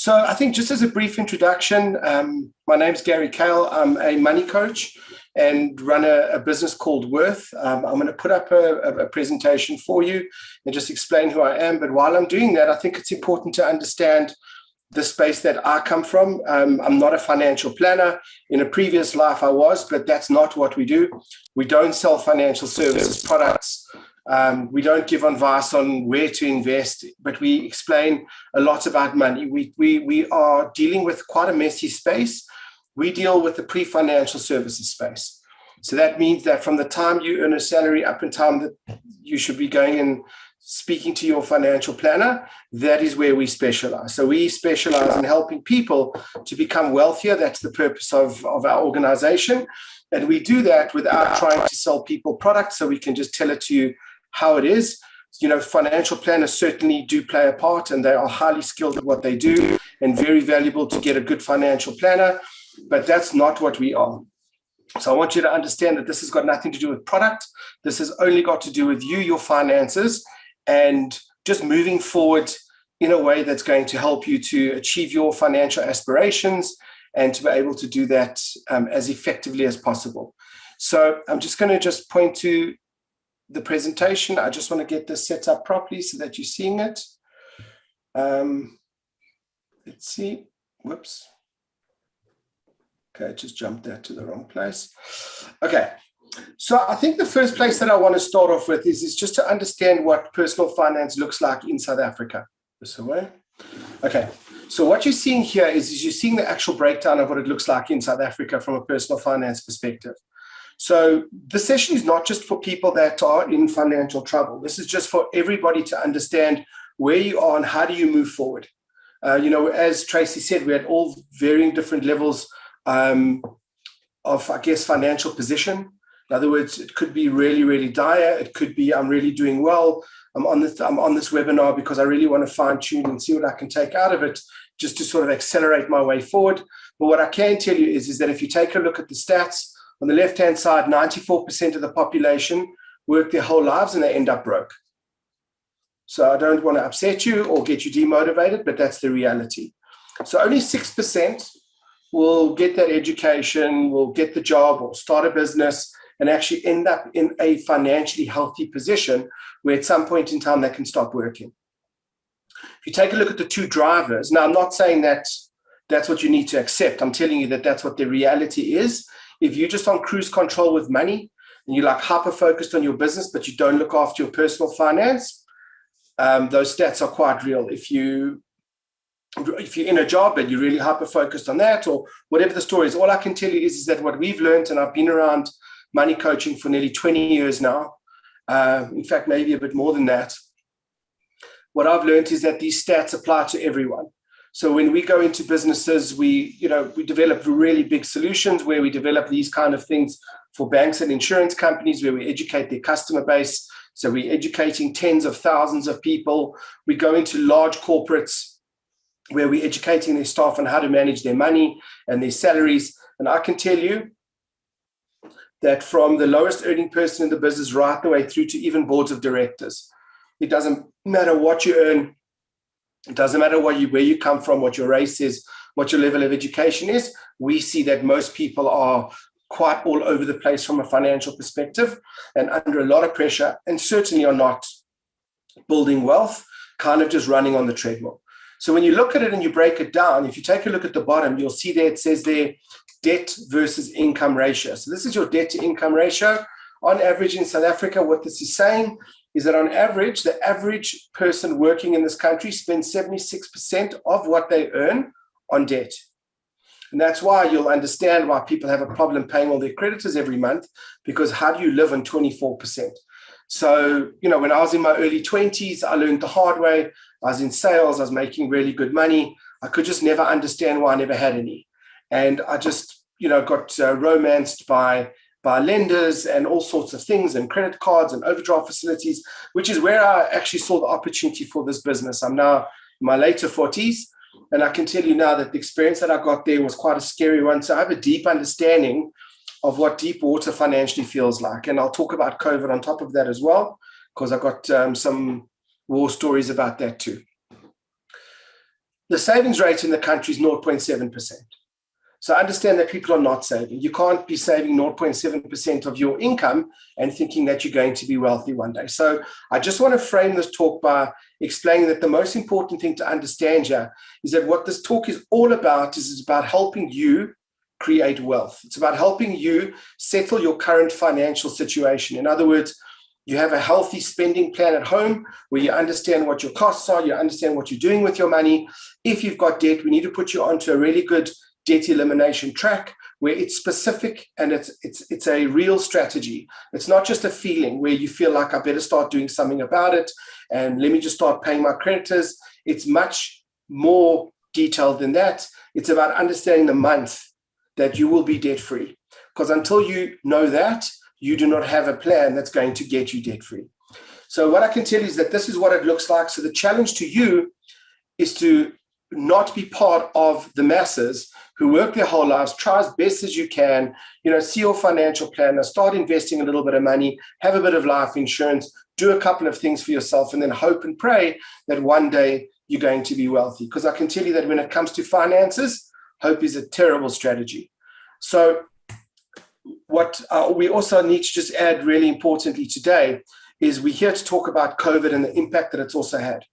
So I think just as a brief introduction, my name's Kayle. I'm a money coach and run a business called Worth. I'm going to put up a presentation for you and just explain who I am. But while I'm doing that, I think it's important to understand the space that I come from. I'm not a financial planner. In a previous life I was, but that's not what we do. We don't sell financial services products. We don't give advice on where to invest, but we explain a lot about money. We are dealing with quite a messy space. We deal with the pre-financial services space. So that means that from the time you earn a salary up until time that you should be going and speaking to your financial planner, that is where we specialize. So we specialize in helping people to become wealthier. That's the purpose of our organization. And we do that without trying to sell people products. So we can just tell it to you how it is. You know, financial planners certainly do play a part, and they are highly skilled at what they do and very valuable to get a good financial planner. But that's not what we are. So I want you to understand that this has got nothing to do with product. This has only got to do with you, your finances, and just moving forward in a way that's going to help you to achieve your financial aspirations and to be able to do that as effectively as possible. So I'm just going to point to the presentation. I just want to get this set up properly so that you're seeing it. Let's see. Whoops. Okay, I just jumped that to the wrong place. Okay. So I think the first place that I want to start off with is just to understand what personal finance looks like in South Africa. This way. Okay. So what you're seeing here is you're seeing the actual breakdown of what it looks like in South Africa from a personal finance perspective. So this session is not just for people that are in financial trouble. This is just for everybody to understand where you are and how do you move forward. As Tracy said, we're at all varying different levels of, I guess, financial position. In other words, it could be really, really dire. It could be I'm really doing well. I'm on this webinar because I really want to fine tune and see what I can take out of it just to sort of accelerate my way forward. But what I can tell you is that if you take a look at the stats, on the left-hand side, 94% of the population work their whole lives and they end up broke. So I don't want to upset you or get you demotivated, but that's the reality. So only 6% will get that education, will get the job or start a business and actually end up in a financially healthy position where at some point in time they can stop working. If you take a look at the two drivers, now I'm not saying that that's what you need to accept. I'm telling you that that's what the reality is. If you're just on cruise control with money and you're like hyper-focused on your business, but you don't look after your personal finance, those stats are quite real. If you're in a job and you're really hyper-focused on that or whatever the story is, all I can tell you is that what we've learned, and I've been around money coaching for nearly 20 years now, in fact, maybe a bit more than that, what I've learned is that these stats apply to everyone. So when we go into businesses, we develop really big solutions where we develop these kind of things for banks and insurance companies where we educate their customer base. So we're educating tens of thousands of people. We go into large corporates where we're educating their staff on how to manage their money and their salaries. And I can tell you that from the lowest earning person in the business right the way through to even boards of directors, it doesn't matter what you earn. It doesn't matter where you come from, what your race is, what your level of education is. We see that most people are quite all over the place from a financial perspective and under a lot of pressure and certainly are not building wealth, kind of just running on the treadmill. So when you look at it and you break it down, if you take a look at the bottom, you'll see there it says there debt versus income ratio. So this is your debt to income ratio. On average in South Africa, what this is saying is that on average, the average person working in this country spends 76% of what they earn on debt. And that's why you'll understand why people have a problem paying all their creditors every month, because how do you live on 24%? So, when I was in my early 20s, I learned the hard way. I was in sales. I was making really good money. I could just never understand why I never had any. And I just, got romanced by lenders and all sorts of things and credit cards and overdraft facilities, which is where I actually saw the opportunity for this business. I'm now in my later 40s, and I can tell you now that the experience that I got there was quite a scary one. So I have a deep understanding of what deep water financially feels like. And I'll talk about COVID on top of that as well, because I've got some war stories about that too. The savings rate in the country is 0.7%. So understand that people are not saving. You can't be saving 0.7% of your income and thinking that you're going to be wealthy one day. So I just want to frame this talk by explaining that the most important thing to understand here is that what this talk is all about is it's about helping you create wealth. It's about helping you settle your current financial situation. In other words, you have a healthy spending plan at home where you understand what your costs are, you understand what you're doing with your money. If you've got debt, we need to put you onto a really good debt elimination track where it's specific and it's a real strategy. It's not just a feeling where you feel like I better start doing something about it and let me just start paying my creditors. It's much more detailed than that. It's about understanding the month that you will be debt free, because until you know that, you do not have a plan that's going to get you debt free. So what I can tell you is that this is what it looks like. So the challenge to you is to not be part of the masses who work their whole lives, try as best as you can, see your financial planner, start investing a little bit of money, have a bit of life insurance, do a couple of things for yourself, and then hope and pray that one day you're going to be wealthy. Because I can tell you that when it comes to finances, hope is a terrible strategy. So what we also need to just add really importantly today is we're here to talk about COVID and the impact that it's also had.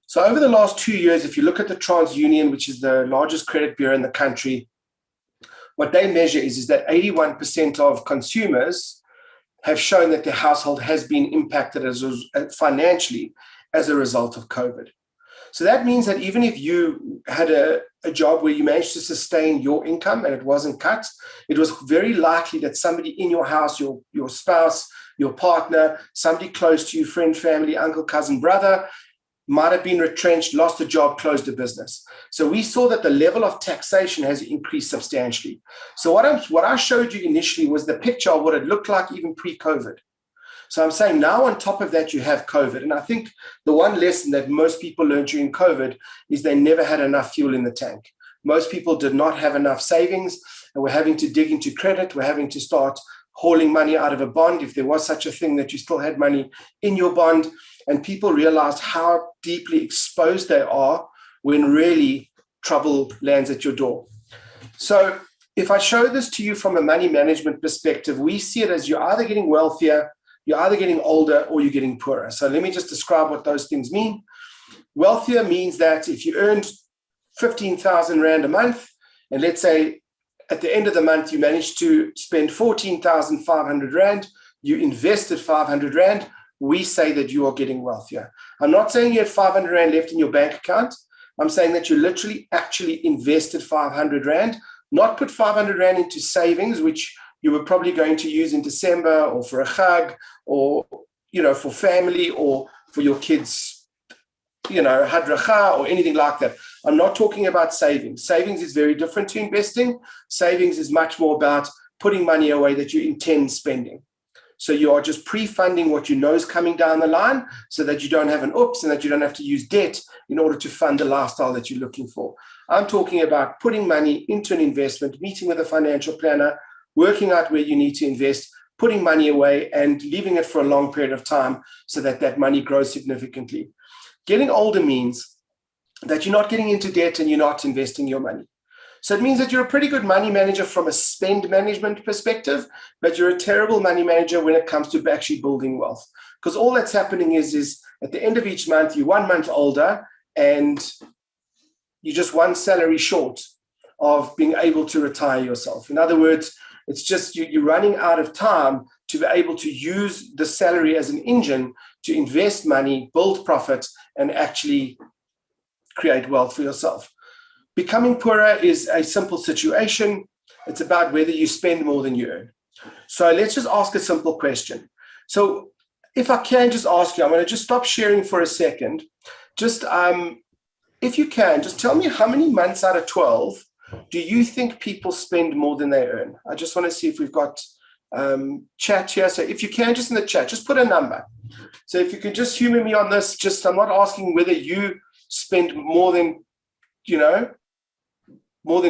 So over the last 2 years, if you look at the TransUnion, which is the largest credit bureau in the country, what they measure is that 81% of consumers have shown that their household has been impacted financially as a result of COVID. So that means that even if you had a job where you managed to sustain your income and it wasn't cut, it was very likely that somebody in your house, your spouse, your partner, somebody close to you, friend, family, uncle, cousin, brother, might have been retrenched, lost a job, closed a business. So we saw that the level of taxation has increased substantially. So what I showed you initially was the picture of what it looked like even pre-COVID. So I'm saying now on top of that, you have COVID. And I think the one lesson that most people learned during COVID is they never had enough fuel in the tank. Most people did not have enough savings and were having to dig into credit. We're having to start hauling money out of a bond, if there was such a thing that you still had money in your bond. And people realized how deeply exposed they are when really trouble lands at your door. So if I show this to you from a money management perspective, we see it as you're either getting wealthier, you're either getting older, or you're getting poorer. So let me just describe what those things mean. Wealthier means that if you earned 15,000 Rand a month, and let's say at the end of the month, you managed to spend 14,500 Rand, you invested 500 Rand, we say that you are getting wealthier. I'm not saying you had 500 Rand left in your bank account. I'm saying that you literally actually invested 500 Rand, not put 500 Rand into savings, which you were probably going to use in December or for a chag or, for family or for your kids, hadracha or anything like that. I'm not talking about savings. Savings is very different to investing. Savings is much more about putting money away that you intend spending. So you are just pre-funding what you know is coming down the line so that you don't have an oops and that you don't have to use debt in order to fund the lifestyle that you're looking for. I'm talking about putting money into an investment, meeting with a financial planner, working out where you need to invest, putting money away and leaving it for a long period of time so that that money grows significantly. Getting older means that you're not getting into debt and you're not investing your money. So it means that you're a pretty good money manager from a spend management perspective, but you're a terrible money manager when it comes to actually building wealth. Because all that's happening is at the end of each month, you're 1 month older and you're just one salary short of being able to retire yourself. In other words, it's just you're running out of time to be able to use the salary as an engine to invest money, build profit, and actually create wealth for yourself. Becoming poorer is a simple situation. It's about whether you spend more than you earn. So let's just ask a simple question. So if I can just ask you, I'm going to just stop sharing for a second. Just if you can, just tell me how many months out of 12 do you think people spend more than they earn? I just want to see if we've got chat here. So if you can, just in the chat, just put a number. So if you could just humor me on this, I'm not asking whether you spend more than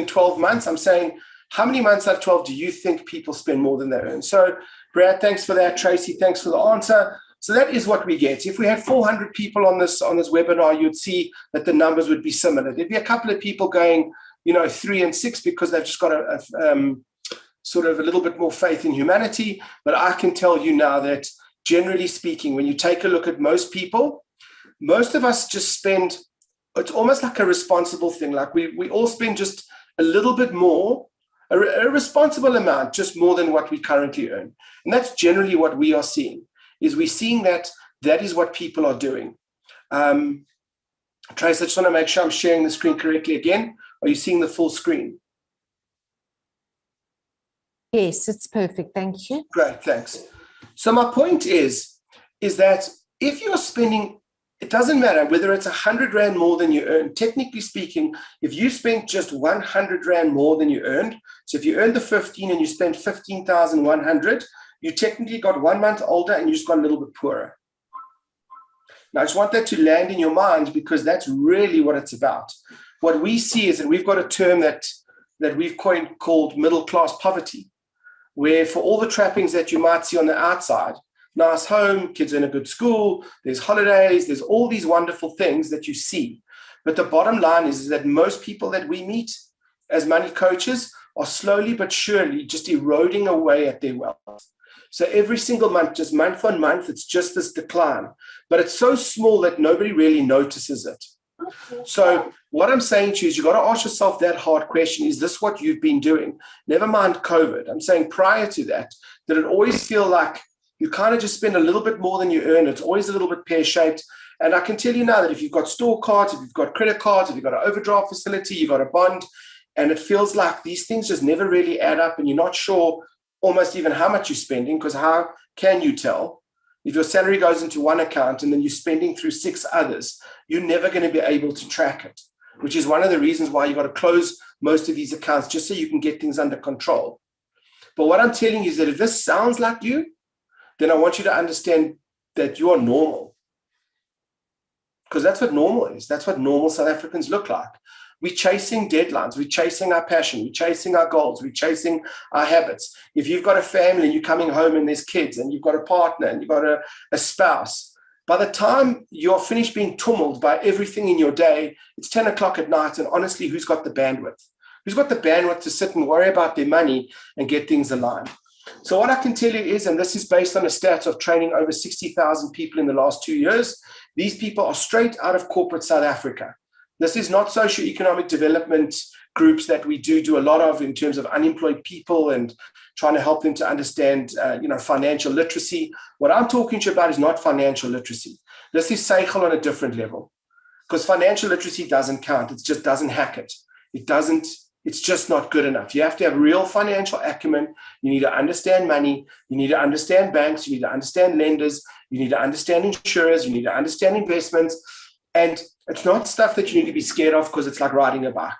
12 months. I'm saying how many months out of 12 do you think people spend more than they earn? So Brad, thanks for that. Tracy, thanks for the answer. So that is what we get. If we had 400 people on this webinar, you'd see that the numbers would be similar. There'd be a couple of people going, 3 and 6 because they've just got a sort of a little bit more faith in humanity. But I can tell you now that generally speaking, when you take a look at most people, most of us just spend, it's almost like a responsible thing. Like we all spend just a little bit more, a responsible amount, just more than what we currently earn. And that's generally what we are seeing, is we're seeing that is what people are doing. Trace, I just want to make sure I'm sharing the screen correctly again. Are you seeing the full screen? Yes, it's perfect. Thank you. Great, thanks. So my point is that if you're spending, it doesn't matter whether it's 100 Rand more than you earn. Technically speaking, if you spent just 100 Rand more than you earned, so if you earned the 15 and you spent 15,100, you technically got 1 month older and you just got a little bit poorer. Now, I just want that to land in your mind because that's really what it's about. What we see is, and we've got a term that we've coined called middle-class poverty, where for all the trappings that you might see on the outside, nice home, kids in a good school, there's holidays, there's all these wonderful things that you see. But the bottom line is that most people that we meet as money coaches are slowly but surely just eroding away at their wealth. So every single month, just month on month, it's just this decline. But it's so small that nobody really notices it. So what I'm saying to you is you've got to ask yourself that hard question. Is this what you've been doing? Never mind COVID. I'm saying prior to that, did it always feel like you kind of just spend a little bit more than you earn? It's always a little bit pear-shaped. And I can tell you now that if you've got store cards, if you've got credit cards, if you've got an overdraft facility, you've got a bond, and it feels like these things just never really add up and you're not sure almost even how much you're spending, because how can you tell? If your salary goes into one account and then you're spending through 6 others, you're never going to be able to track it, which is one of the reasons why you've got to close most of these accounts just so you can get things under control. But what I'm telling you is that if this sounds like you, then I want you to understand that you are normal. Because that's what normal is. That's what normal South Africans look like. We're chasing deadlines. We're chasing our passion. We're chasing our goals. We're chasing our habits. If you've got a family and you're coming home and there's kids and you've got a partner and you've got a spouse, by the time you're finished being tumbled by everything in your day, it's 10 o'clock at night. And honestly, who's got the bandwidth? Who's got the bandwidth to sit and worry about their money and get things aligned? So what I can tell you is, and this is based on a stat of training over 60,000 people in the last 2 years, these people are straight out of corporate South Africa. This is not socioeconomic development groups that we do a lot of in terms of unemployed people and trying to help them to understand, financial literacy. What I'm talking to you about is not financial literacy. This is Seichel on a different level, because financial literacy doesn't count. It just doesn't hack it. It's just not good enough. You have to have real financial acumen. You need to understand money. You need to understand banks. You need to understand lenders. You need to understand insurers. You need to understand investments. And it's not stuff that you need to be scared of because it's like riding a bike.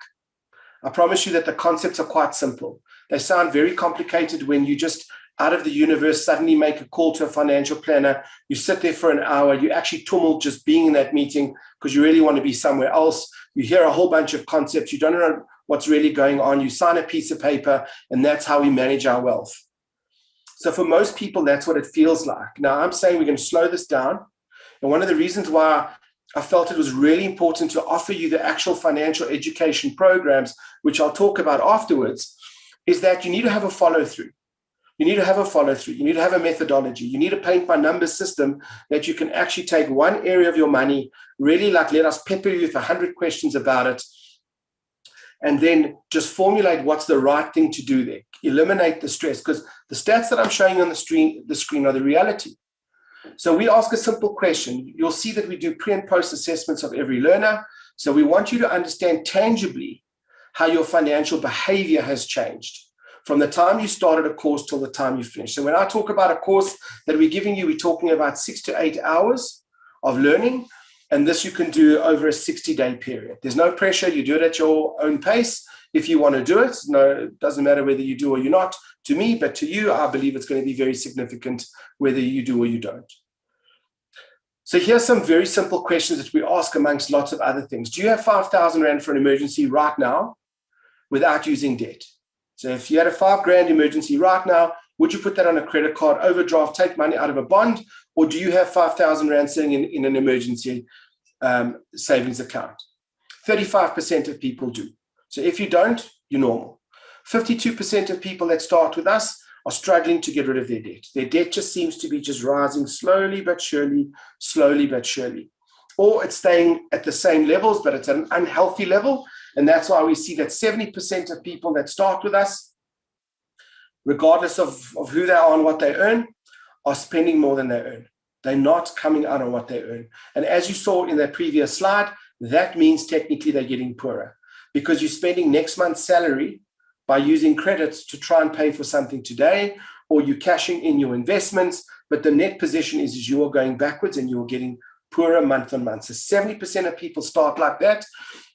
I promise you that the concepts are quite simple. They sound very complicated when you just out of the universe suddenly make a call to a financial planner. You sit there for an hour. You actually tumble just being in that meeting because you really want to be somewhere else. You hear a whole bunch of concepts. You don't know what's really going on. You sign a piece of paper, and that's how we manage our wealth. So for most people, that's what it feels like. Now, I'm saying we're going to slow this down. And one of the reasons why I felt it was really important to offer you the actual financial education programs, which I'll talk about afterwards, is that you need to have a follow-through. You need to have a follow-through. You need to have a methodology. You need a paint-by-numbers system that you can actually take one area of your money, really like let us pepper you with 100 questions about it, and then just formulate what's the right thing to do there. Eliminate the stress, because the stats that I'm showing you on the screen are the reality. So we ask a simple question. You'll see that we do pre and post assessments of every learner. So we want you to understand tangibly how your financial behavior has changed from the time you started a course till the time you finish. So when I talk about a course that we're giving you, we're talking about 6 to 8 hours of learning. And this you can do over a 60-day period. There's no pressure. You do it at your own pace. If you want to do it, no, it doesn't matter whether you do or you're not. To me, but to you, I believe it's going to be very significant whether you do or you don't. So here's some very simple questions that we ask amongst lots of other things. Do you have 5,000 Rand for an emergency right now without using debt? So if you had a 5 grand emergency right now, Would you put that on a credit card, overdraft, take money out of a bond, or do you have 5,000 Rand sitting in an emergency savings account? 35% of people do. So if you don't, you're normal. 52% of people that start with us are struggling to get rid of their debt. Their debt just seems to be just rising slowly but surely, or it's staying at the same levels, but it's an unhealthy level. And that's why we see that 70% of people that start with us, regardless of who they are and what they earn, are spending more than they earn. They're not coming out on what they earn. And as you saw in that previous slide, that means technically they're getting poorer, because you're spending next month's salary by using credits to try and pay for something today, or you're cashing in your investments, but the net position is you are going backwards and you're getting poorer month on month. So 70% of people start like that.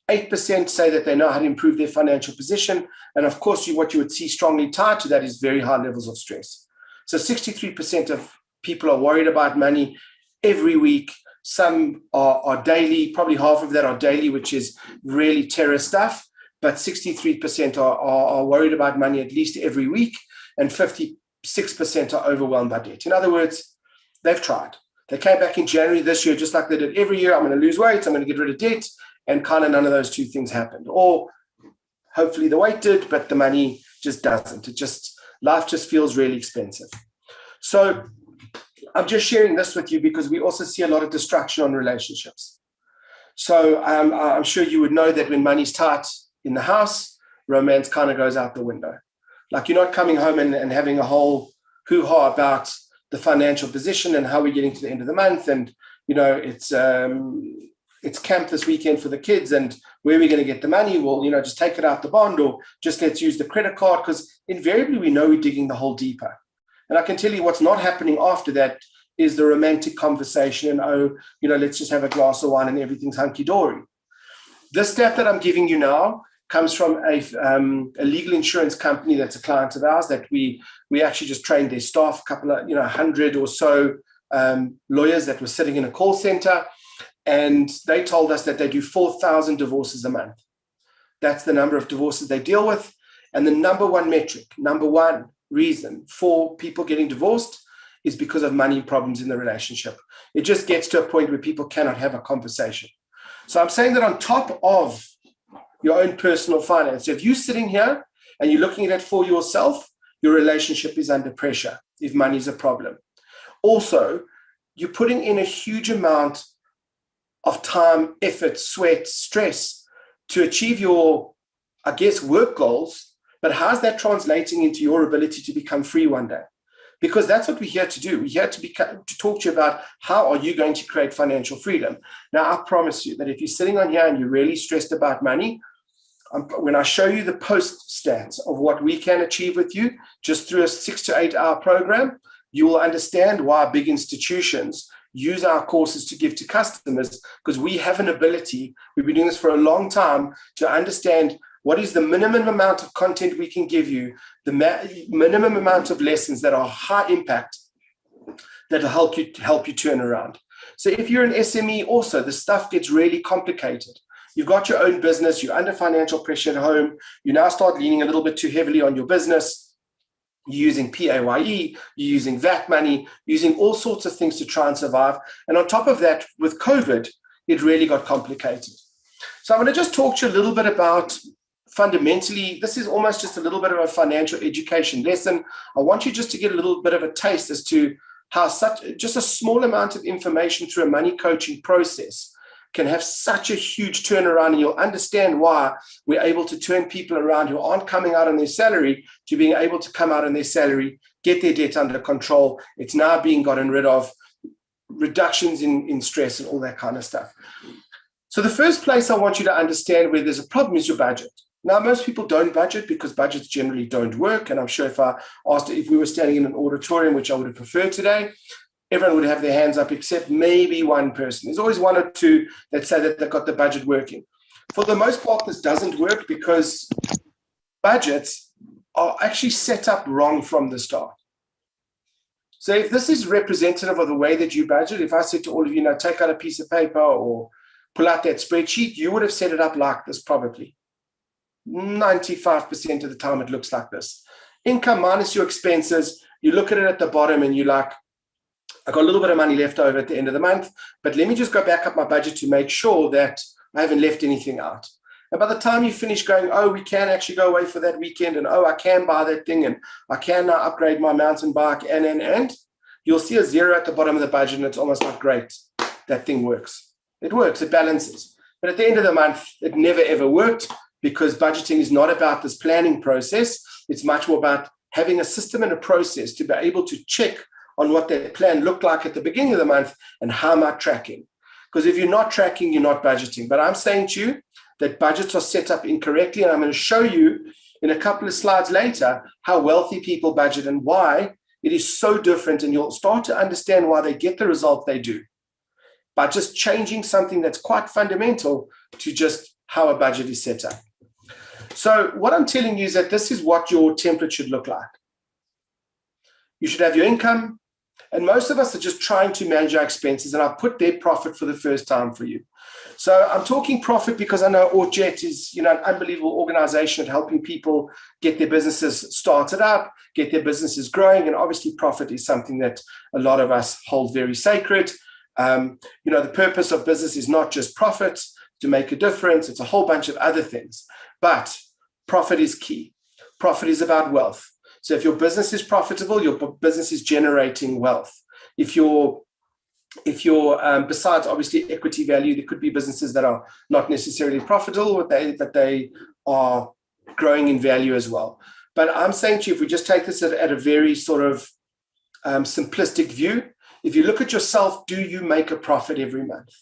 8% say that they know how to improve their financial position. And of course, what you would see strongly tied to that is very high levels of stress. So 63% of people are worried about money every week. Some are daily, probably half of that are daily, which is really terror stuff. But 63% are worried about money at least every week, and 56% are overwhelmed by debt. In other words, they've tried. They came back in January this year, just like they did every year. I'm going to lose weight, I'm going to get rid of debt, and kind of none of those two things happened. Or hopefully the weight did, but the money just doesn't. Life just feels really expensive. So I'm just sharing this with you because we also see a lot of destruction on relationships. So I'm sure you would know that when money's tight in the house, romance kind of goes out the window. Like, you're not coming home and having a whole hoo-ha about the financial position and how we're getting to the end of the month. And, it's camp this weekend for the kids, and where are we going to get the money? Well, just take it out the bond, or just let's use the credit card, because invariably we know we're digging the hole deeper. And I can tell you what's not happening after that is the romantic conversation and, let's just have a glass of wine and everything's hunky-dory. This stat that I'm giving you now comes from a legal insurance company that's a client of ours that we actually just trained their staff, a couple of, 100 or so lawyers that were sitting in a call center. And they told us that they do 4,000 divorces a month. That's the number of divorces they deal with. And the number one reason for people getting divorced is because of money problems in the relationship. It just gets to a point where people cannot have a conversation. So I'm saying that on top of your own personal finance, if you're sitting here and you're looking at it for yourself, your relationship is under pressure if money is a problem. Also, you're putting in a huge amount of time, effort, sweat, stress to achieve your, work goals. But how's that translating into your ability to become free one day? Because that's what we're here to do. We're here to talk to you about how are you going to create financial freedom. Now, I promise you that if you're sitting on here and you're really stressed about money, when I show you the post stats of what we can achieve with you just through a 6 to 8 hour program, you will understand why big institutions use our courses to give to customers, because we have an ability, we've been doing this for a long time, to understand what is the minimum amount of content we can give you, the minimum amount of lessons that are high impact that will help you turn around. So if you're an SME also, the stuff gets really complicated. You've got your own business, you're under financial pressure at home, you now start leaning a little bit too heavily on your business. You're using PAYE, you're using VAT money, using all sorts of things to try and survive. And on top of that, with COVID, it really got complicated. So I'm going to just talk to you a little bit about, fundamentally, this is almost just a little bit of a financial education lesson. I want you just to get a little bit of a taste as to how just a small amount of information through a money coaching process can have such a huge turnaround, and you'll understand why we're able to turn people around who aren't coming out on their salary to being able to come out on their salary, get their debt under control. It's now being gotten rid of, reductions in stress and all that kind of stuff. So the first place I want you to understand where there's a problem is your budget. Now, most people don't budget because budgets generally don't work. And I'm sure if we were standing in an auditorium, which I would have preferred today, everyone would have their hands up except maybe one person. There's always one or two that say that they've got the budget working. For the most part, this doesn't work because budgets are actually set up wrong from the start. So if this is representative of the way that you budget, if I said to all of you, now take out a piece of paper or pull out that spreadsheet, you would have set it up like this probably. 95% of the time it looks like this. income minus your expenses, you look at it at the bottom and you're like, I got a little bit of money left over at the end of the month, but let me just go back up my budget to make sure that I haven't left anything out. And by the time you finish going, oh, we can actually go away for that weekend, and oh, I can buy that thing, and I can now upgrade my mountain bike, and you'll see a zero at the bottom of the budget, and it's almost like, great, that thing works. It works, it balances. But at the end of the month, it never ever worked, because budgeting is not about this planning process. It's much more about having a system and a process to be able to check on what that plan looked like at the beginning of the month and how am I tracking. Because if you're not tracking, you're not budgeting. But I'm saying to you that budgets are set up incorrectly, and I'm going to show you in a couple of slides later how wealthy people budget and why it is so different, and you'll start to understand why they get the result they do by just changing something that's quite fundamental to just how a budget is set up. So what I'm telling you is that this is what your template should look like. You should have your income, and most of us are just trying to manage our expenses, and I'll put their profit for the first time for you. So I'm talking profit because I know Orjet is, an unbelievable organization at helping people get their businesses started up, get their businesses growing, and obviously profit is something that a lot of us hold very sacred. The purpose of business is not just profit to make a difference. It's a whole bunch of other things, but profit is key. Profit is about wealth. So if your business is profitable, your business is generating wealth. If you're besides obviously equity value, there could be businesses that are not necessarily profitable, but they are growing in value as well. But I'm saying to you, if we just take this at a very sort of simplistic view, if you look at yourself, do you make a profit every month?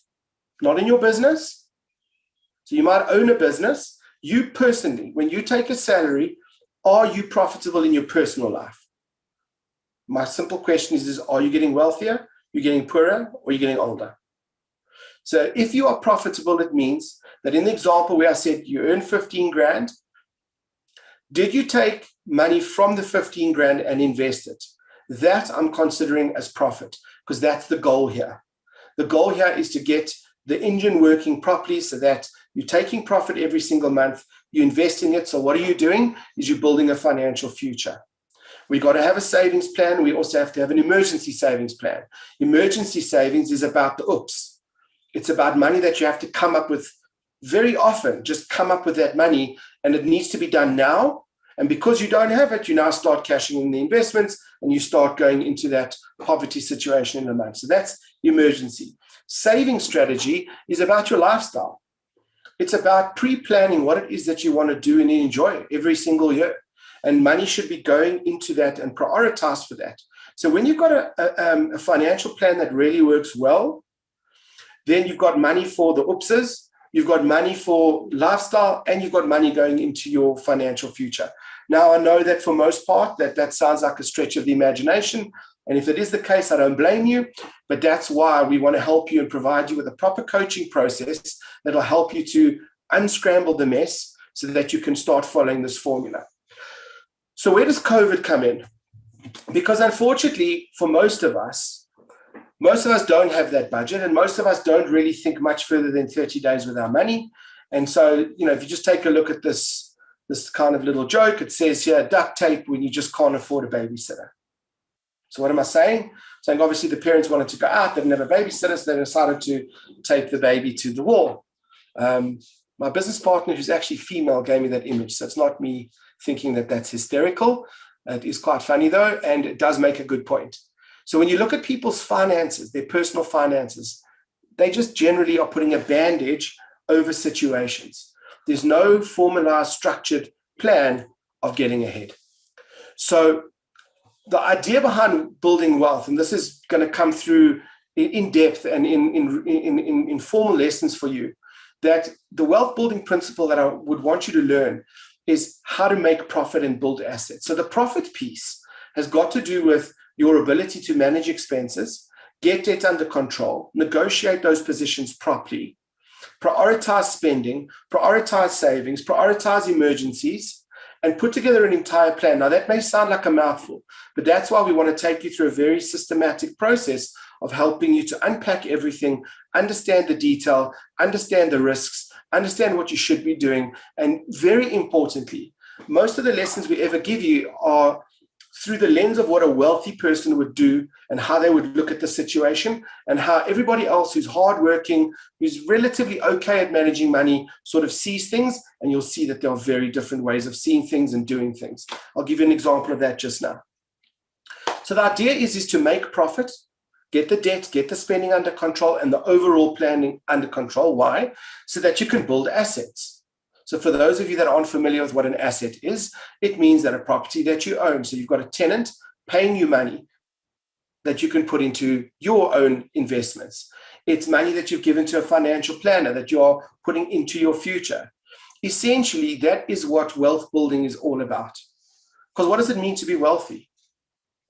Not in your business. So you might own a business. You personally, when you take a salary, are you profitable in your personal life? My simple question is are you getting wealthier? You're getting poorer, or you're getting older? So if you are profitable, it means that in the example where I said you earn 15 grand, did you take money from the 15 grand and invest it? That I'm considering as profit, because that's the goal here. The goal here is to get the engine working properly so that you're taking profit every single month, you're investing it. So what are you doing? Is you're building a financial future. We've got to have a savings plan. We also have to have an emergency savings plan. Emergency savings is about the oops. It's about money that you have to come up with very often. Just come up with that money, and it needs to be done now. And because you don't have it, you now start cashing in the investments and you start going into that poverty situation in a month. So that's emergency. Saving strategy is about your lifestyle. It's about pre-planning what it is that you want to do and enjoy every single year. And money should be going into that and prioritize for that. So when you've got a financial plan that really works well, then you've got money for the oopses, you've got money for lifestyle, and you've got money going into your financial future. Now, I know that for most part, that sounds like a stretch of the imagination. And if it is the case, I don't blame you. But that's why we want to help you and provide you with a proper coaching process that will help you to unscramble the mess so that you can start following this formula. So where does COVID come in? Because unfortunately, for most of us don't have that budget, and most of us don't really think much further than 30 days with our money. And so, if you just take a look at this kind of little joke, it says here, duct tape when you just can't afford a babysitter. So what am I saying? Saying obviously the parents wanted to go out, they didn't have a babysitter, so they decided to tape the baby to the wall. My business partner, who's actually female, gave me that image. So it's not me thinking that that's hysterical. It is quite funny though, and it does make a good point. So when you look at people's finances, their personal finances, they just generally are putting a bandage over situations. There's no formalized, structured plan of getting ahead. So the idea behind building wealth, and this is going to come through in depth and in formal lessons for you, that the wealth building principle that I would want you to learn is how to make profit and build assets. So the profit piece has got to do with your ability to manage expenses, get debt under control, negotiate those positions properly, prioritize spending, prioritize savings, prioritize emergencies, and put together an entire plan. Now, that may sound like a mouthful, but that's why we want to take you through a very systematic process of helping you to unpack everything, understand the detail, understand the risks, understand what you should be doing, and very importantly, Most of the lessons we ever give you are through the lens of what a wealthy person would do and how they would look at the situation, and how everybody else who's hardworking, who's relatively okay at managing money, sort of sees things. And you'll see that there are very different ways of seeing things and doing things. I'll give you an example of that just now. So the idea is to make profit, get the debt, get the spending under control, and the overall planning under control. Why? So that you can build assets. So for those of you that aren't familiar with what an asset is, it means that a property that you own. So you've got a tenant paying you money that you can put into your own investments. It's money that you've given to a financial planner that you're putting into your future. Essentially, that is what wealth building is all about. Because what does it mean to be wealthy?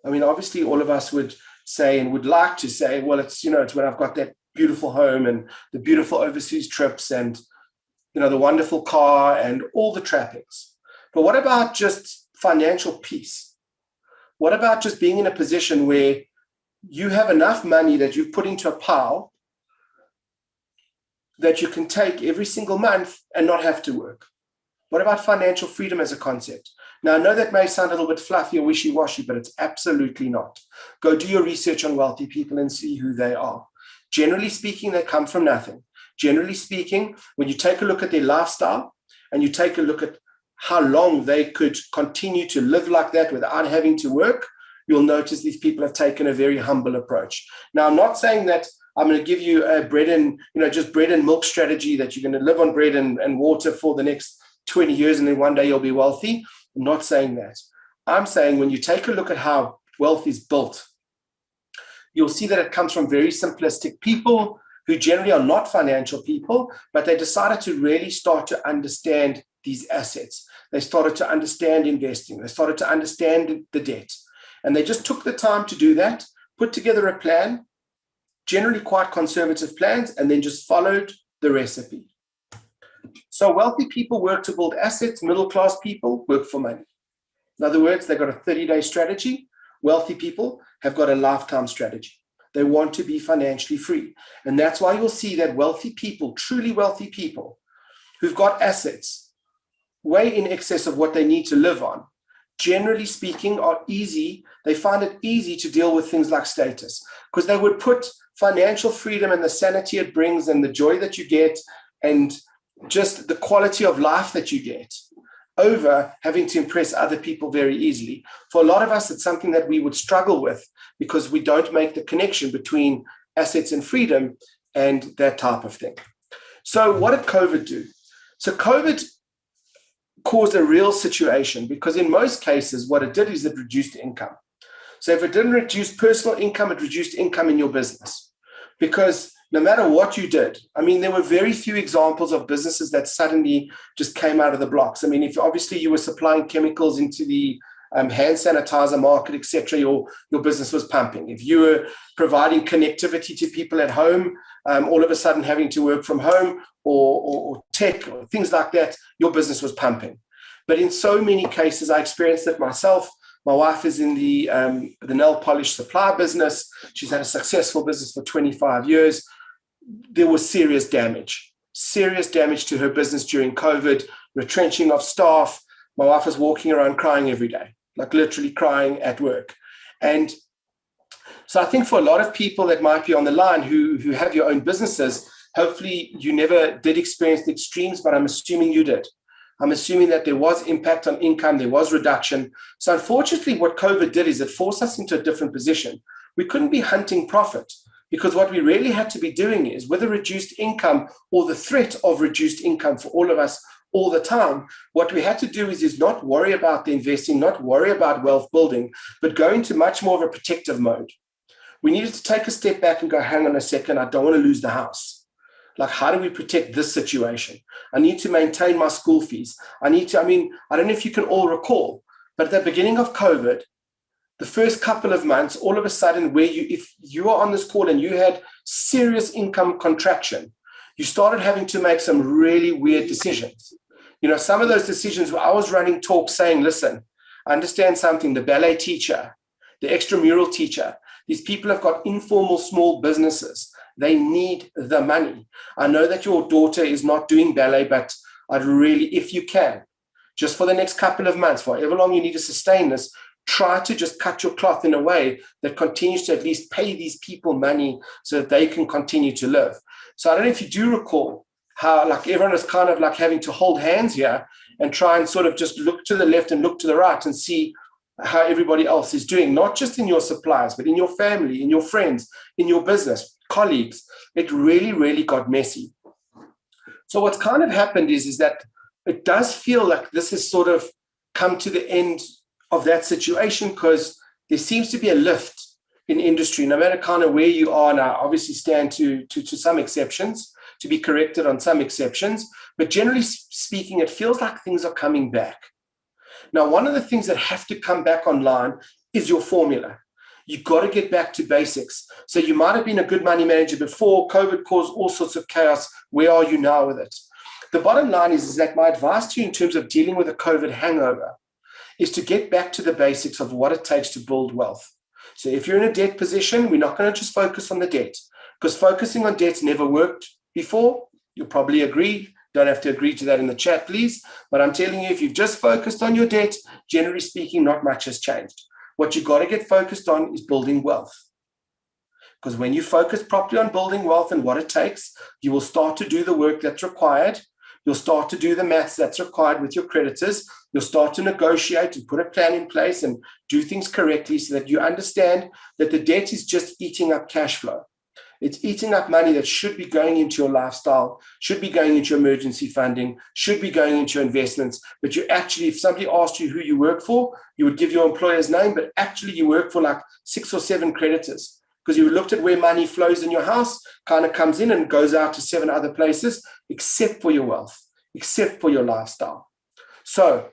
I mean, obviously, all of us would say and would like to say, well, it's when I've got that beautiful home and the beautiful overseas trips and the wonderful car and all the trappings. But what about just financial peace? What about just being in a position where you have enough money that you've put into a pile that you can take every single month and not have to work? What about financial freedom as a concept? Now, I know that may sound a little bit fluffy or wishy-washy, but it's absolutely not. Go do your research on wealthy people and see who they are. Generally speaking, they come from nothing. Generally speaking, when you take a look at their lifestyle and you take a look at how long they could continue to live like that without having to work, you'll notice these people have taken a very humble approach. Now, I'm not saying that I'm going to give you a bread and milk strategy that you're going to live on bread and water for the next 20 years and then one day you'll be wealthy. I'm not saying that. I'm saying when you take a look at how wealth is built, you'll see that it comes from very simplistic people who generally are not financial people, but they decided to really start to understand these assets. They started to understand investing. They started to understand the debt. And they just took the time to do that, put together a plan, generally quite conservative plans, and then just followed the recipe. So wealthy people work to build assets. Middle-class people work for money. In other words, they've got a 30-day strategy. Wealthy people have got a lifetime strategy. They want to be financially free. And that's why you'll see that wealthy people, truly wealthy people, who've got assets way in excess of what they need to live on, generally speaking, are easy. They find it easy to deal with things like status, because they would put financial freedom and the sanity it brings and the joy that you get and just the quality of life that you get over having to impress other people very easily. For a lot of us, it's something that we would struggle with because we don't make the connection between assets and freedom and that type of thing. So what did COVID do? So COVID caused a real situation, because in most cases, what it did is it reduced income. So if it didn't reduce personal income, it reduced income in your business. Because no matter what you did, I mean, there were very few examples of businesses that suddenly just came out of the blocks. I mean, if obviously you were supplying chemicals into the hand sanitizer market, etc., your business was pumping. If you were providing connectivity to people at home, all of a sudden having to work from home or tech or things like that, your business was pumping. But in so many cases, I experienced it myself. My wife is in the nail polish supply business. She's had a successful business for 25 years. There was serious damage to her business during COVID, retrenching of staff. My wife was walking around crying every day, like literally crying at work. And so I think for a lot of people that might be on the line who have your own businesses, hopefully you never did experience the extremes, but I'm assuming you did. I'm assuming that there was impact on income, there was reduction. So unfortunately, what COVID did is it forced us into a different position. We couldn't be hunting profit, because what we really had to be doing is, with a reduced income or the threat of reduced income for all of us all the time, what we had to do is not worry about the investing, not worry about wealth building, but go into much more of a protective mode. We needed to take a step back and go, hang on a second, I don't want to lose the house. Like, how do we protect this situation? I need to maintain my school fees. I don't know if you can all recall, but at the beginning of COVID, the first couple of months, all of a sudden, if you are on this call and you had serious income contraction, you started having to make some really weird decisions. Some of those decisions where I was running talks saying, listen, I understand something, the ballet teacher, the extramural teacher, these people have got informal small businesses. They need the money. I know that your daughter is not doing ballet, but I'd really, if you can, just for the next couple of months, for however long you need to sustain this, try to just cut your cloth in a way that continues to at least pay these people money so that they can continue to live. So I don't know if you do recall how like everyone is kind of like having to hold hands here and try and sort of just look to the left and look to the right and see how everybody else is doing, not just in your suppliers, but in your family, in your friends, in your business, colleagues. It really, really got messy. So what's kind of happened is that it does feel like this has sort of come to the end of that situation, because there seems to be a lift in industry, no matter kind of where you are now. Obviously stand to some exceptions, to be corrected on some exceptions, but generally speaking, it feels like things are coming back. Now, one of the things that have to come back online is your formula. You've got to get back to basics. So you might have been a good money manager before. COVID caused all sorts of chaos. Where are you now with it? The bottom line is that my advice to you in terms of dealing with a COVID hangover is to get back to the basics of what it takes to build wealth. So if you're in a debt position, we're not going to just focus on the debt, because focusing on debt's never worked before. You'll probably agree. Don't have to agree to that in the chat, please. But I'm telling you, if you've just focused on your debt, generally speaking, not much has changed. What you've got to get focused on is building wealth. Because when you focus properly on building wealth and what it takes, you will start to do the work that's required. You'll start to do the maths that's required with your creditors. You'll start to negotiate and put a plan in place and do things correctly so that you understand that the debt is just eating up cash flow. It's eating up money that should be going into your lifestyle, should be going into emergency funding, should be going into your investments. But you actually, if somebody asked you who you work for, you would give your employer's name, but actually you work for like 6 or 7 creditors, because you looked at where money flows in your house, kind of comes in and goes out to 7 other places, except for your wealth, except for your lifestyle. So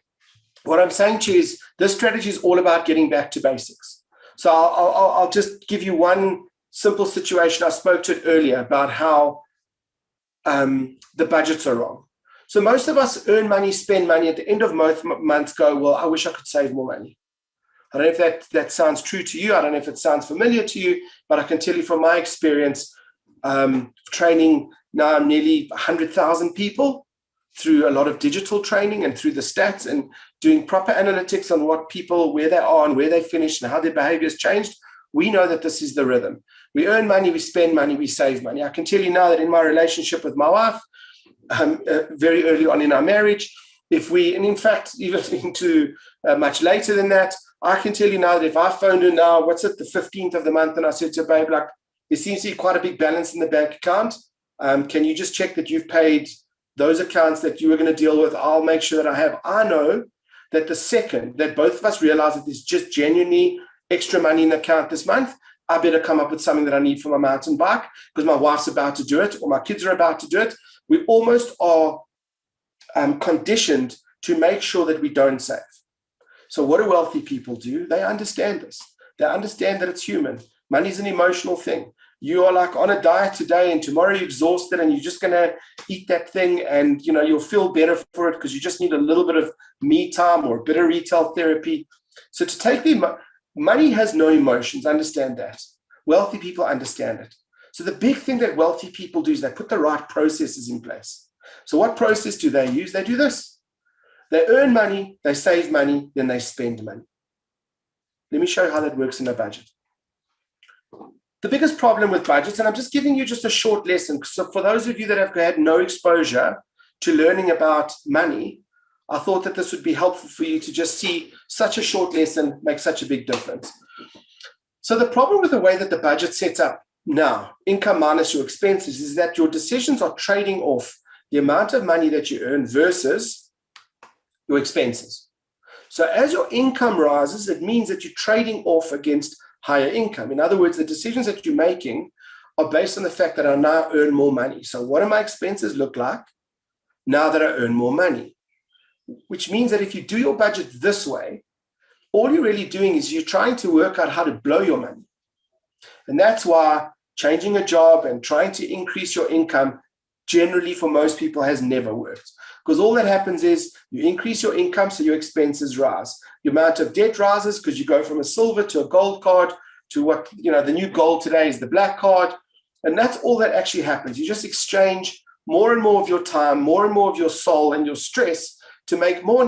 what I'm saying to you is this strategy is all about getting back to basics. So I'll just give you one simple situation. I spoke to it earlier about how the budgets are wrong. So most of us earn money, spend money, at the end of most months go, well, I wish I could save more money. I don't know if that sounds true to you. I don't know if it sounds familiar to you, but I can tell you from my experience, training now nearly 100,000 people through a lot of digital training and through the stats and doing proper analytics on what people, where they are and where they finish and how their behavior has changed. We know that this is the rhythm. We earn money, we spend money, we save money. I can tell you now that in my relationship with my wife, very early on in our marriage, and in fact, even into much later than that, I can tell you now that if I phoned her now, what's it, the 15th of the month, and I said to her, babe, like, there seems to be quite a big balance in the bank account. Can you just check that you've paid those accounts that you were going to deal with? I'll make sure that I have. I know that the second that both of us realize that there's just genuinely extra money in the account this month, I better come up with something that I need for my mountain bike because my wife's about to do it or my kids are about to do it. We almost are conditioned to make sure that we don't save. So what do wealthy people do? They understand this. They understand that it's human. Money is an emotional thing. You are like on a diet today and tomorrow you're exhausted and you're just going to eat that thing and you'll feel better for it because you just need a little bit of me time or a bit of retail therapy. So to take money has no emotions. Understand that. Wealthy people understand it. So the big thing that wealthy people do is they put the right processes in place. So what process do they use? They do this. They earn money, they save money, then they spend money. Let me show you how that works in a budget. The biggest problem with budgets, and I'm just giving you just a short lesson. So for those of you that have had no exposure to learning about money, I thought that this would be helpful for you to just see such a short lesson make such a big difference. So the problem with the way that the budget sets up now, income minus your expenses, is that your decisions are trading off the amount of money that you earn versus your expenses. So as your income rises, it means that you're trading off against higher income. In other words, the decisions that you're making are based on the fact that I now earn more money. So what do my expenses look like now that I earn more money? Which means that if you do your budget this way, all you're really doing is you're trying to work out how to blow your money. And that's why changing a job and trying to increase your income generally for most people has never worked. Because all that happens is you increase your income, so your expenses rise. Your amount of debt rises because you go from a silver to a gold card to what, the new gold today is the black card. And that's all that actually happens. You just exchange more and more of your time, more and more of your soul and your stress to make more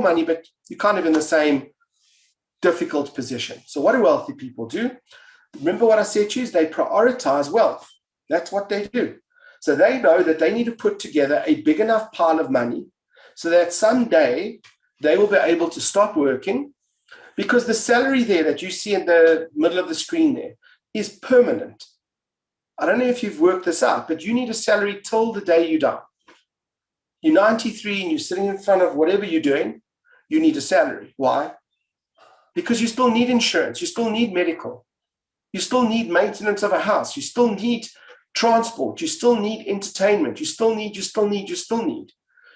money, but you're kind of in the same difficult position. So what do wealthy people do? Remember what I said to you is they prioritize wealth. That's what they do. So they know that they need to put together a big enough pile of money so that someday they will be able to stop working, because the salary there that you see in the middle of the screen there is permanent. I don't know if you've worked this out, but you need a salary till the day you die. You're 93 and you're sitting in front of whatever you're doing, you need a salary. Why? Because you still need insurance, you still need medical, you still need maintenance of a house, you still need transport, you still need entertainment, you still need.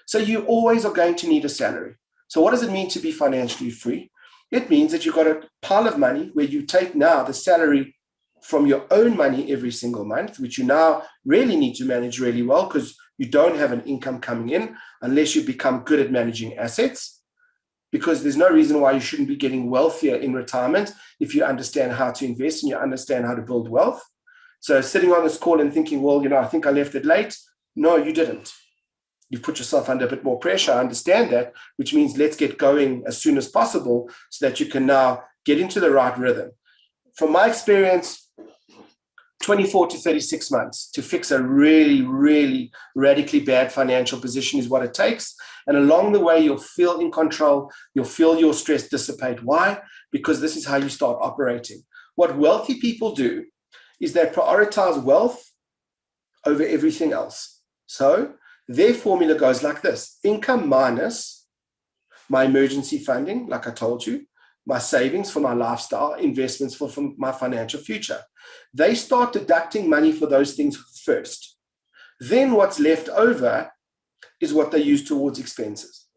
So you always are going to need a salary. So what does it mean to be financially free? It means that you've got a pile of money where you take now the salary from your own money every single month, which you now really need to manage really well because you don't have an income coming in unless you become good at managing assets, because there's no reason why you shouldn't be getting wealthier in retirement if you understand how to invest and you understand how to build wealth. So sitting on this call and thinking, well, I think I left it late. No, you didn't. You've put yourself under a bit more pressure. I understand that, which means let's get going as soon as possible so that you can now get into the right rhythm. From my experience, 24 to 36 months to fix a really, really radically bad financial position is what it takes. And along the way, you'll feel in control. You'll feel your stress dissipate. Why? Because this is how you start operating. What wealthy people do is they prioritize wealth over everything else. So their formula goes like this: income minus my emergency funding, like I told you, my savings for my lifestyle, investments for my financial future. They start deducting money for those things first. Then what's left over is what they use towards expenses.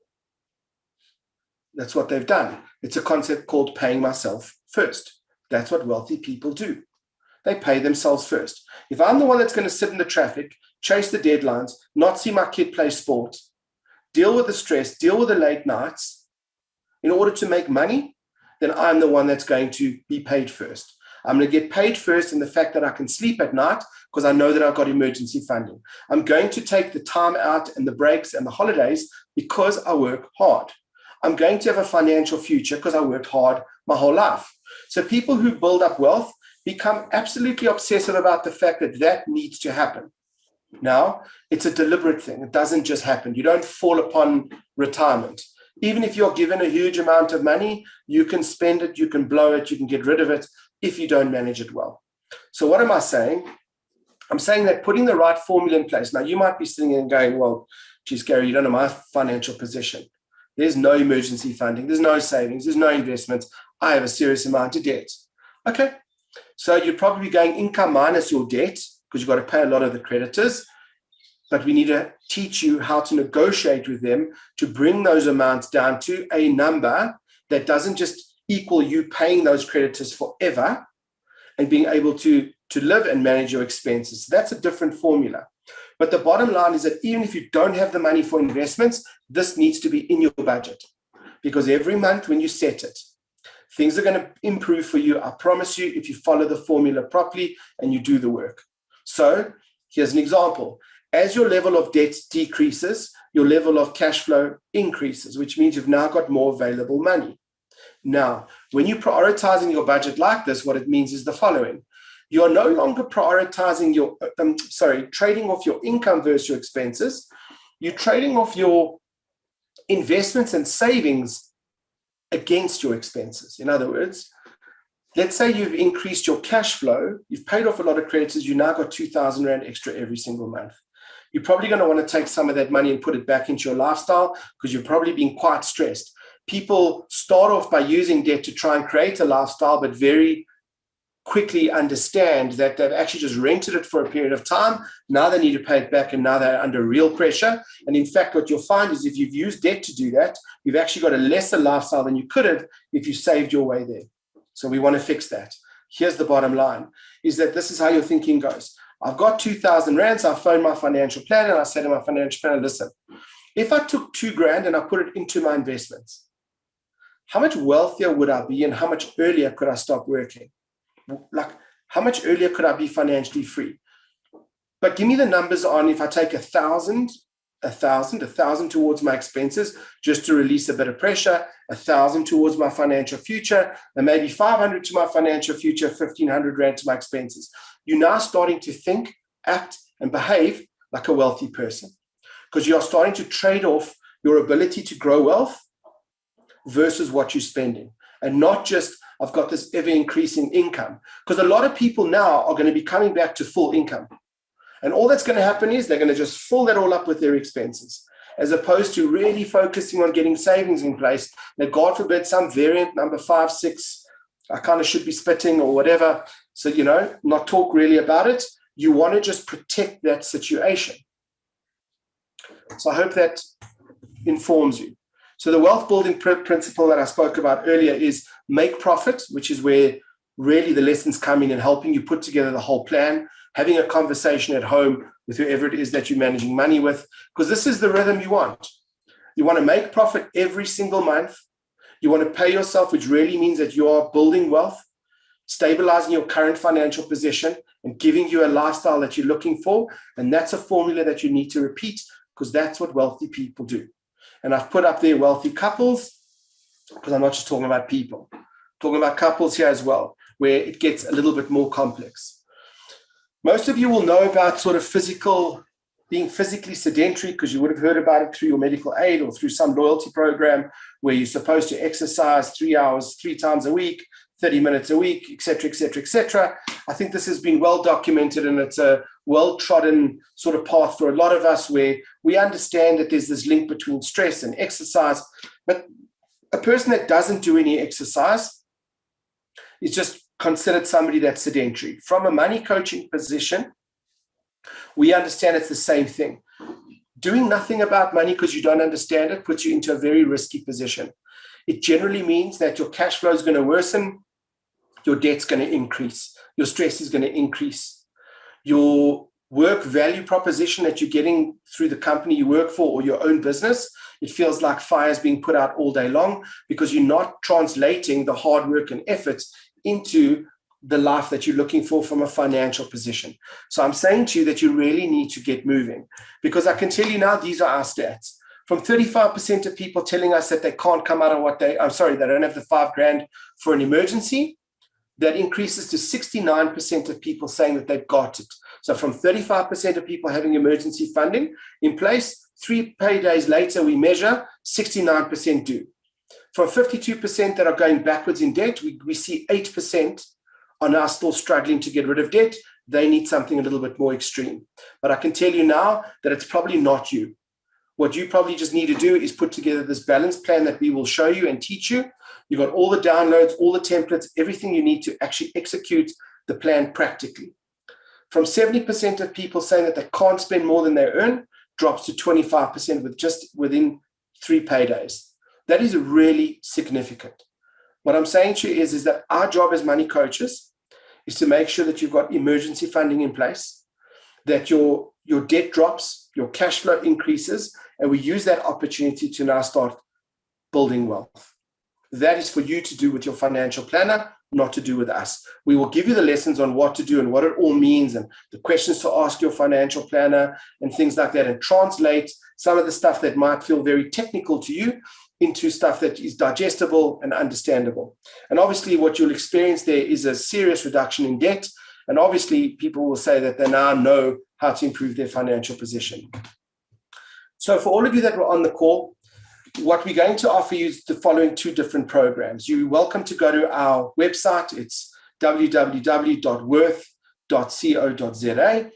That's what they've done. It's a concept called paying myself first. That's what wealthy people do. They pay themselves first. If I'm the one that's going to sit in the traffic, chase the deadlines, not see my kid play sport, deal with the stress, deal with the late nights in order to make money, then I'm the one that's going to be paid first. I'm going to get paid first in the fact that I can sleep at night because I know that I've got emergency funding. I'm going to take the time out and the breaks and the holidays because I work hard. I'm going to have a financial future because I worked hard my whole life. So people who build up wealth become absolutely obsessive about the fact that that needs to happen. Now, it's a deliberate thing. It doesn't just happen. You don't fall upon retirement. Even if you're given a huge amount of money, you can spend it, you can blow it, you can get rid of it if you don't manage it well. So what am I saying? I'm saying that putting the right formula in place. Now, you might be sitting there and going, well, geez, Gary, you don't know my financial position. There's no emergency funding. There's no savings. There's no investments. I have a serious amount of debt. Okay. So you're probably going income minus your debt because you've got to pay a lot of the creditors. But we need to teach you how to negotiate with them to bring those amounts down to a number that doesn't just equal you paying those creditors forever and being able to live and manage your expenses. So that's a different formula. But the bottom line is that even if you don't have the money for investments, this needs to be in your budget, because every month when you set it, things are going to improve for you. I promise you, if you follow the formula properly and you do the work. So here's an example. As your level of debt decreases, your level of cash flow increases, which means you've now got more available money. Now, when you're prioritizing your budget like this, what it means is the following. You're no longer prioritizing trading off your income versus your expenses. You're trading off your investments and savings against your expenses. In other words, let's say you've increased your cash flow, you've paid off a lot of creditors, you now got 2,000 Rand extra every single month. You're probably going to want to take some of that money and put it back into your lifestyle because you're probably being quite stressed. People start off by using debt to try and create a lifestyle, but very quickly understand that they've actually just rented it for a period of time. Now they need to pay it back, and now they're under real pressure. And in fact, what you'll find is if you've used debt to do that, you've actually got a lesser lifestyle than you could have if you saved your way there. So we want to fix that. Here's the bottom line, is that this is how your thinking goes. I've got 2,000 Rand, so I phoned my financial planner and I said to my financial planner, listen, if I took 2 grand and I put it into my investments, how much wealthier would I be and how much earlier could I stop working? Like, how much earlier could I be financially free? But give me the numbers on if I take 1,000 1,000 towards my expenses, just to release a bit of pressure, 1,000 towards my financial future, and maybe 500 to my financial future, 1,500 Rand to my expenses. You're now starting to think, act, and behave like a wealthy person, because you are starting to trade off your ability to grow wealth versus what you're spending, and not just, I've got this ever increasing income, because a lot of people now are going to be coming back to full income. And all that's going to happen is they're going to just fill that all up with their expenses, as opposed to really focusing on getting savings in place. That, God forbid, some variant, number 5, 6, I kind of should be spitting or whatever. So, not talk really about it. You want to just protect that situation. So I hope that informs you. So the wealth building principle that I spoke about earlier is make profit, which is where really the lessons come in and helping you put together the whole plan, having a conversation at home with whoever it is that you're managing money with, because this is the rhythm you want. You want to make profit every single month. You want to pay yourself, which really means that you are building wealth, stabilizing your current financial position, and giving you a lifestyle that you're looking for. And that's a formula that you need to repeat, because that's what wealthy people do. And I've put up there wealthy couples, because I'm not just talking about people. I'm talking about couples here as well, where it gets a little bit more complex. Most of you will know about sort of being physically sedentary, because you would have heard about it through your medical aid or through some loyalty program where you're supposed to exercise 3 hours, 3 times a week, 30 minutes a week, et cetera, et cetera, et cetera. I think this has been well documented, and it's a well-trodden sort of path for a lot of us, where we understand that there's this link between stress and exercise. But a person that doesn't do any exercise is just considered somebody that's sedentary. From a money coaching position, we understand it's the same thing. Doing nothing about money because you don't understand it puts you into a very risky position. It generally means that your cash flow is going to worsen, your debt's going to increase, your stress is going to increase. Your work value proposition that you're getting through the company you work for or your own business, it feels like fires being put out all day long, because you're not translating the hard work and efforts into the life that you're looking for from a financial position. So I'm saying to you that you really need to get moving, because I can tell you now, these are our stats. From 35% of people telling us that they can't come out of they don't have the 5 grand for an emergency, that increases to 69% of people saying that they've got it. So from 35% of people having emergency funding in place, 3 paydays later, we measure 69% do. From 52% that are going backwards in debt, we see 8% are now still struggling to get rid of debt. They need something a little bit more extreme. But I can tell you now that it's probably not you. What you probably just need to do is put together this balanced plan that we will show you and teach you. You've got all the downloads, all the templates, everything you need to actually execute the plan practically. From 70% of people saying that they can't spend more than they earn, drops to 25% within 3 paydays. That is really significant. What I'm saying to you is that our job as money coaches is to make sure that you've got emergency funding in place, that your debt drops, your cash flow increases, and we use that opportunity to now start building wealth. That is for you to do with your financial planner, not to do with us. We will give you the lessons on what to do and what it all means, and the questions to ask your financial planner and things like that, and translate some of the stuff that might feel very technical to you into stuff that is digestible and understandable. And obviously what you'll experience there is a serious reduction in debt. And obviously people will say that they now know how to improve their financial position. So for all of you that were on the call, what we're going to offer you is the following 2 different programs. You're welcome to go to our website. It's www.worth.co.za.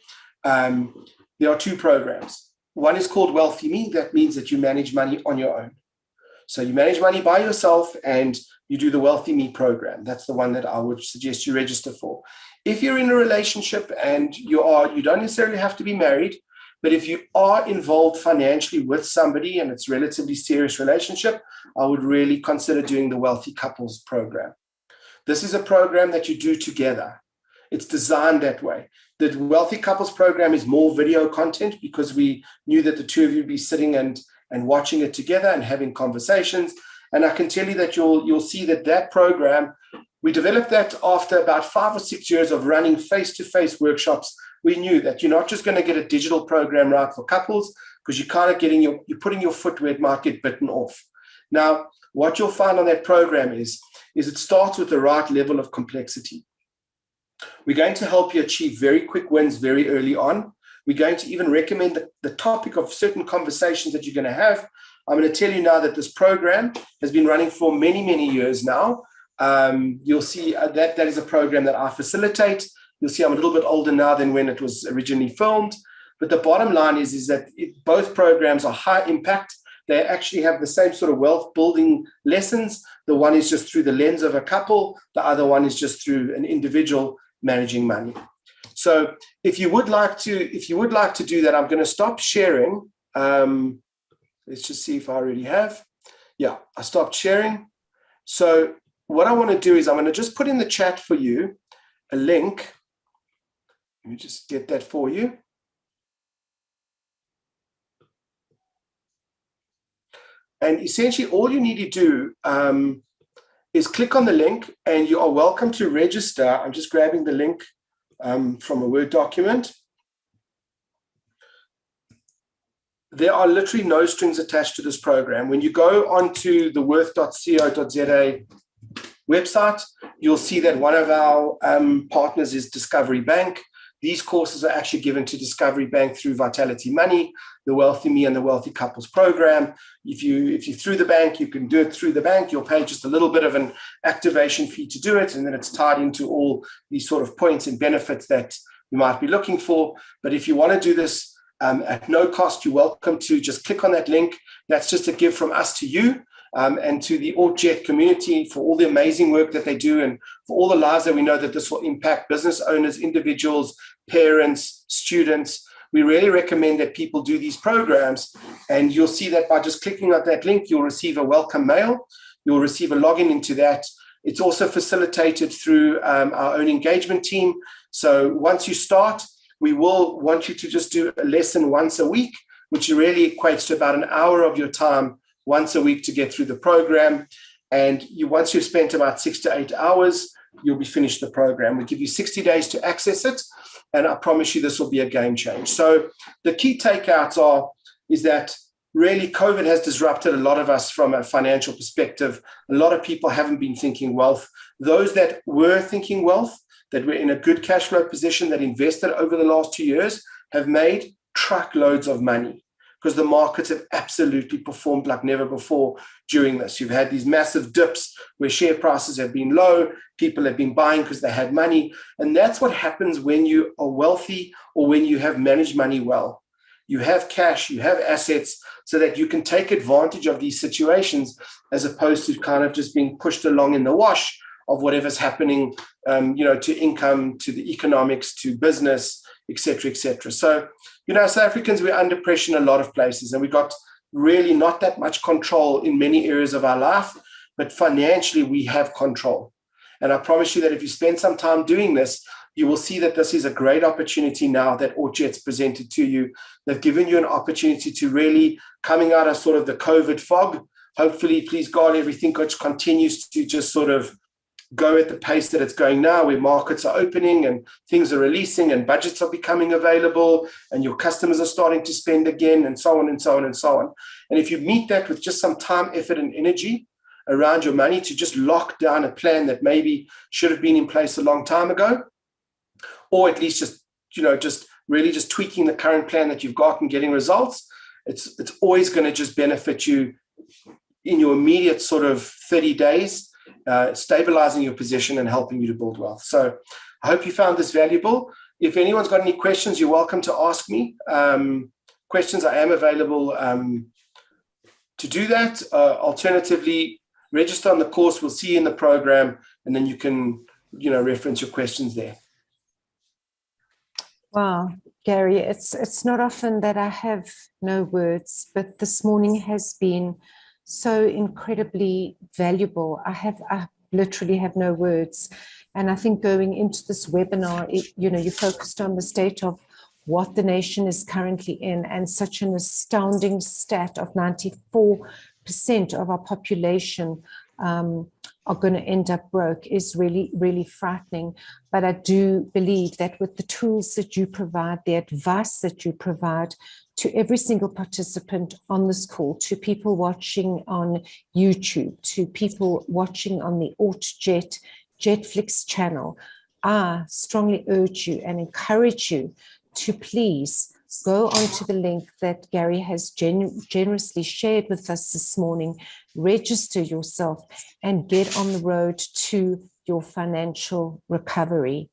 There are 2 programs. One is called Wealthy Me. That means that you manage money on your own. So you manage money by yourself and you do the Wealthy Me program. That's the one that I would suggest you register for. If you're in a relationship and you don't necessarily have to be married, but if you are involved financially with somebody and it's a relatively serious relationship, I would really consider doing the Wealthy Couples program. This is a program that you do together. It's designed that way. The Wealthy Couples program is more video content, because we knew that the 2 of you would be sitting and watching it together and having conversations. And I can tell you that you'll see that program, we developed that after about 5 or 6 years of running face-to-face workshops. We knew that you're not just going to get a digital program right for couples, because you're putting your foot where it might get bitten off. Now, what you'll find on that program is it starts with the right level of complexity. We're going to help you achieve very quick wins very early on. We're going to even recommend the topic of certain conversations that you're going to have. I'm going to tell you now that this program has been running for many, many years now. You'll see that is a program that I facilitate. You'll see I'm a little bit older now than when it was originally filmed. But the bottom line is that both programs are high impact. They actually have the same sort of wealth building lessons. The one is just through the lens of a couple. The other one is just through an individual managing money. So if you would like to do that, I'm going to stop sharing. Let's just see if I already have. Yeah, I stopped sharing. So what I want to do is I'm going to just put in the chat for you a link. Let me just get that for you. And essentially all you need to do is click on the link, and you are welcome to register. I'm just grabbing the link from a Word document. There are literally no strings attached to this program. When you go onto the worth.co.za website, you'll see that one of our partners is Discovery Bank. These courses are actually given to Discovery Bank through Vitality Money, the Wealthy Me and the Wealthy Couples program. If you're through the bank, you can do it through the bank. You'll pay just a little bit of an activation fee to do it, and then it's tied into all these sort of points and benefits that you might be looking for. But if you want to do this at no cost, you're welcome to just click on that link. That's just a give from us to you. And to the AugJet community for all the amazing work that they do, and for all the lives that we know that this will impact: business owners, individuals, parents, students. We really recommend that people do these programs, and you'll see that by just clicking on that link, you'll receive a welcome mail. You'll receive a login into that. It's also facilitated through our own engagement team. So once you start, we will want you to just do a lesson once a week, which really equates to about an hour of your time once a week to get through the program. And once you've spent about 6 to 8 hours, you'll be finished the program. We give you 60 days to access it, and I promise you this will be a game change. So the key takeouts is that really COVID has disrupted a lot of us from a financial perspective. A lot of people haven't been thinking wealth. Those that were thinking wealth, that were in a good cash flow position, that invested over the last 2 years, have made truckloads of money, because the markets have absolutely performed like never before during this. You've had these massive dips where share prices have been low, people have been buying because they had money. And that's what happens when you are wealthy, or when you have managed money well. You have cash, you have assets, so that you can take advantage of these situations, as opposed to kind of just being pushed along in the wash of whatever's happening, to income, to the economics, to business, et cetera, et cetera. So, South Africans, we're under pressure in a lot of places, and we got really not that much control in many areas of our life, but financially we have control. And I promise you that if you spend some time doing this, you will see that this is a great opportunity now that AugJet's presented to you. They've given you an opportunity to really, coming out of sort of the COVID fog, hopefully, please God, everything continues to just sort of go at the pace that it's going now, where markets are opening and things are releasing and budgets are becoming available and your customers are starting to spend again, and so on and so on and so on. And if you meet that with just some time, effort, and energy around your money to just lock down a plan that maybe should have been in place a long time ago, or at least just really just tweaking the current plan that you've got and getting results, it's always going to just benefit you in your immediate sort of 30 days, stabilizing your position and helping you to build wealth. So I hope you found this valuable. If anyone's got any questions, you're welcome to ask me. Questions, I am available to do that. Alternatively, register on the course. We'll see you in the program, and then you can, reference your questions there. Wow, Gary, it's not often that I have no words, but this morning has been so incredibly valuable. I literally have no words. And I think going into this webinar, you focused on the state of what the nation is currently in, and such an astounding stat of 94% of our population are going to end up broke is really, really frightening. But I do believe that with the tools that you provide, the advice that you provide to every single participant on this call, to people watching on YouTube, to people watching on the AutoJet Jetflix channel, I strongly urge you and encourage you to please go onto the link that Gary has generously shared with us this morning, register yourself, and get on the road to your financial recovery.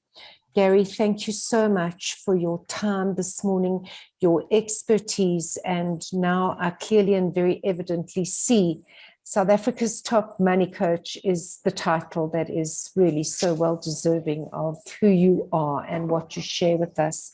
Gary, thank you so much for your time this morning, your expertise, and now I clearly and very evidently see South Africa's top money coach is the title that is really so well deserving of who you are and what you share with us.